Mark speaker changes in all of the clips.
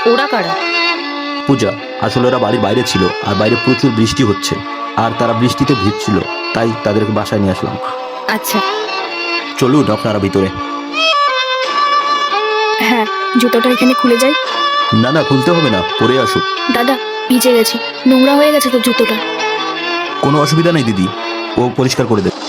Speaker 1: ওরা কারা?
Speaker 2: পূজা, আসলে ওরা বাড়ির বাইরে ছিল আর বাইরে প্রচুর বৃষ্টি হচ্ছে আর তারা বৃষ্টিতে ভিজছিল, তাই তাদেরকে বাসায় নিয়ে আসলাম।
Speaker 1: আচ্ছা।
Speaker 2: চলুন আপনারা ভিতরে।
Speaker 3: হ্যাঁ, জুতোটা এখানে খুলে যাই।
Speaker 2: না না, খুলতে হবে না, পরে আসুক।
Speaker 3: দাদা, ভিজে গেছি, নোংরা হয়ে গেছে তো জুতোটা।
Speaker 2: কোনো অসুবিধা নেই দিদি, ও পরিষ্কার করে দেবে।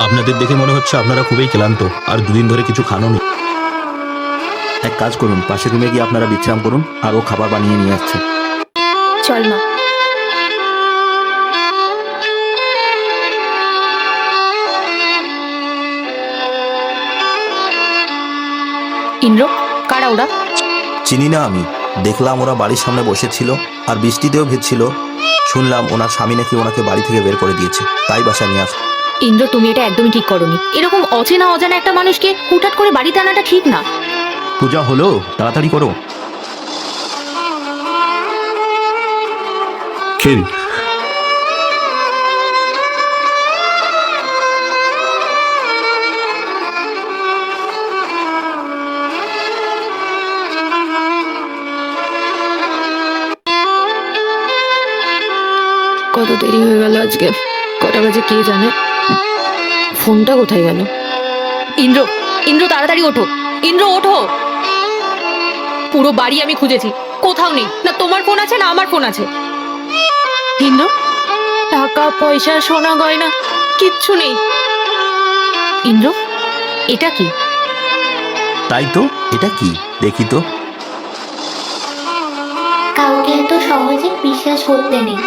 Speaker 2: আপনাদের দেখে মনে হচ্ছে আপনারা খুবই ক্লান্ত আর দুদিন ধরে কিছু খাননি। এক কাজ করুন, পাশের রুমে গিয়ে আপনারা বিশ্রাম করুন, আর ও খাবার বানিয়ে নিয়ে আসছে।
Speaker 3: চল মা।
Speaker 1: ইন্দ্র, কারা ওরা?
Speaker 2: চিনি না আমি, দেখলাম ওরা বাড়ির সামনে বসেছিল আর বৃষ্টিতেও ভিজছিল। শুনলাম ওনার স্বামী নাকি ওনাকে বাড়ি থেকে বের করে দিয়েছে, তাই বাসায় নিয়ে আসে।
Speaker 1: ইন্দ্র, তুমি এটা একদমই ঠিক করোনি। এরকম অচেনা অজানা একটা মানুষকে হুটহাট করে বাড়িতে আনাটা ঠিক না।
Speaker 2: পূজা হলো, তাড়াতাড়ি করো।
Speaker 4: খেল।
Speaker 1: কত দেরি হয়ে গেল আজকে, কটা বাজে কে জানে। ফোনটা কোথায় গেল? ইন্দ্র, ইন্দ্র তাড়াতাড়ি ওঠো। ইন্দ্র ওঠো। পুরো বাড়ি আমি খুঁজেছি, কোথাও নেই। না তোমার ফোন আছে না আমার ফোন আছে। ইন্দ্র, টাকা পয়সা সোনা গয়না কিচ্ছু নেই। ইন্দ্র, এটা কি?
Speaker 2: তাই তো, এটা কি দেখি তো।
Speaker 5: কাউকে এত সহজে বিশ্বাস করতে নেই।